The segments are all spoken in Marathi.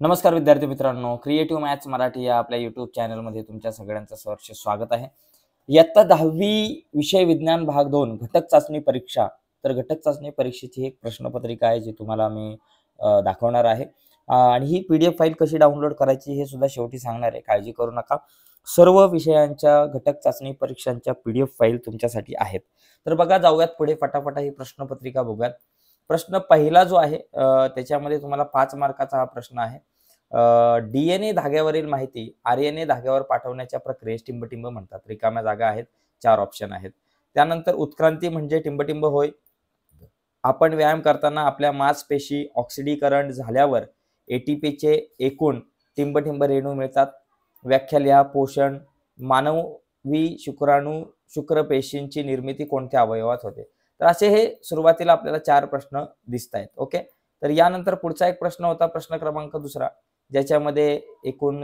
नमस्कार विद्यार्थी मित्रांनो, क्रिएटिव्ह मॅथ्स मराठी या आपल्या यूट्यूब चॅनलमध्ये तुमच्या सगळ्यांचं सहर्ष स्वागत आहे. इयत्ता 10वी विषय विज्ञान भाग 2 घटक चाचणी परीक्षा. तर घटक चाचणी परीक्षेची एक प्रश्नपत्रिका आहे जी तुम्हाला मी दाखवणार आहे. आणि ही PDF फाईल कशी डाउनलोड करायची हे सुद्धा शेवटी सांगणार आहे. काळजी करू नका. सर्व विषयांच्या घटक चाचणी परीक्षांच्या PDF फाईल तुमच्यासाठी आहेत. तर बघा, जाऊयात पुढे फटाफट ही प्रश्नपत्रिका बघूयात. प्रश्न पहिला जो आहे त्याच्यामध्ये तुम्हाला 5 मार्काचा हा प्रश्न आहे. DNA धाग्यावरील माहिती RNA धाग्यावर पाठवण्याच्या प्रक्रियेस टिंबटिंब म्हणतात. रिकाम्या जागा आहेत, 4 ऑप्शन आहेत. त्यानंतर उत्क्रांती म्हणजे टिंबटिंब होय. आपण व्यायाम करताना आपल्या मांसपेशी ऑक्सिडीकरण झाल्यावर ATPचे एकूण टिंबटिंब रेणू मिळतात. व्याख्या लिहा. पोषण. मानवी शुक्रपेशींची निर्मिती कोणत्या अवयवात होते? तर असे हे सुरुवातीला आपल्याला 4 प्रश्न दिसत आहेत. ओके. तर यानंतर पुढचा एक प्रश्न होता, प्रश्न क्रमांक 2, ज्याच्यामध्ये एकूण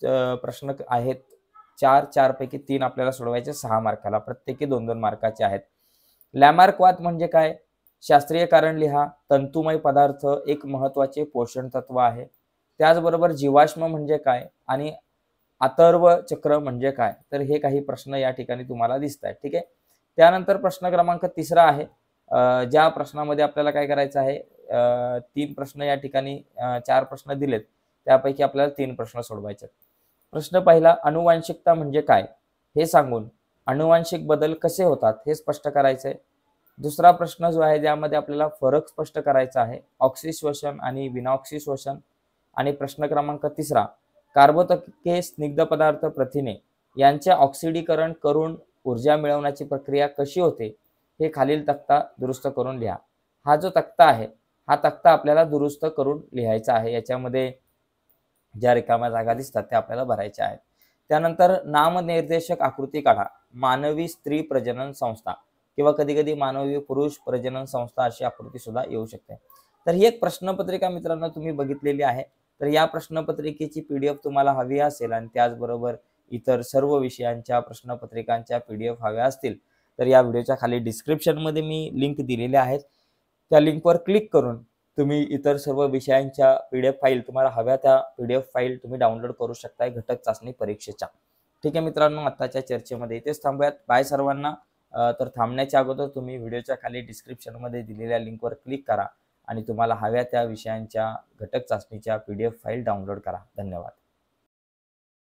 प्रश्न आहेत 4 पैकी 3 आपल्याला सोडवायचे 6 मार्काला, प्रत्येकी 2-2 मार्काचे आहेत. लॅमार्कवाद म्हणजे काय? शास्त्रीय कारण लिहा. तंतुमय पदार्थ एक महत्वाचे पोषण तत्व आहे. त्याचबरोबर जीवाश्म म्हणजे काय आणि अथर्व चक्र म्हणजे काय? तर हे काही प्रश्न या ठिकाणी तुम्हाला दिसत आहेत. ठीक आहे. त्यानंतर प्रश्न क्रमांक 3 आहे, ज्या प्रश्नामध्ये आपल्याला काय करायचं आहे, 3 प्रश्न या ठिकाणी 4 प्रश्न दिलेत, त्यापैकी आपल्याला 3 प्रश्न सोडवायचे. प्रश्न पहिला, अनुवांशिकता म्हणजे काय हे सांगून अनुवांशिक बदल कसे होतात हे स्पष्ट करायचंय. दुसरा प्रश्न जो आहे ज्यामध्ये आपल्याला फरक स्पष्ट करायचा आहे, ऑक्सी श्वसन आणि विनाऑक्सी श्वसन. आणि प्रश्न क्रमांक 3, कार्बोदके, स्निग्ध पदार्थ, प्रथिने यांचे ऑक्सिडीकरण करून ऊर्जा मिळवण्याची प्रक्रिया कशी होते हे खालील तक्ता दुरुस्त करून लिहा. हा जो तक्ता आहे हा तक्ता आपल्याला दुरुस्त करून लिहायचा आहे. याच्यामध्ये ज्या रिकाम्या जागा दिसतात त्या आपल्याला भरायच्या आहेत. त्यानंतर नामनिर्देशक आकृती काढा. मानवी स्त्री प्रजनन संस्था किंवा कधी कधी मानवी पुरुष प्रजनन संस्था अशी आकृती सुद्धा येऊ शकते. तर ही एक प्रश्नपत्रिका मित्रांनो तुम्ही बघितलेली आहे. तर या प्रश्नपत्रिकेची PDF तुम्हाला हवी असेल आणि त्याचबरोबर इतर सर्व विषयांच्या प्रश्नपत्रिकांच्या PDF हव्या असतील तर या व्हिडिओच्या खाली डिस्क्रिप्शनमध्ये मी लिंक दिलेल्या आहेत. त्या लिंकवर क्लिक करून तुम्ही इतर सर्व विषयांच्या PDF फाईल तुम्हाला हव्या त्या PDF फाईल तुम्ही डाउनलोड करू शकताय घटक चाचणी परीक्षेच्या. ठीक आहे मित्रांनो, आताच्या चर्चेमध्ये इथेच थांबूयात. बाय सर्वांना. तर थांबण्याच्या अगोदर तुम्ही व्हिडिओच्या खाली डिस्क्रिप्शनमध्ये दिलेल्या लिंकवर क्लिक करा आणि तुम्हाला हव्या त्या विषयांच्या घटक चाचणीच्या PDF फाईल डाउनलोड करा. धन्यवाद.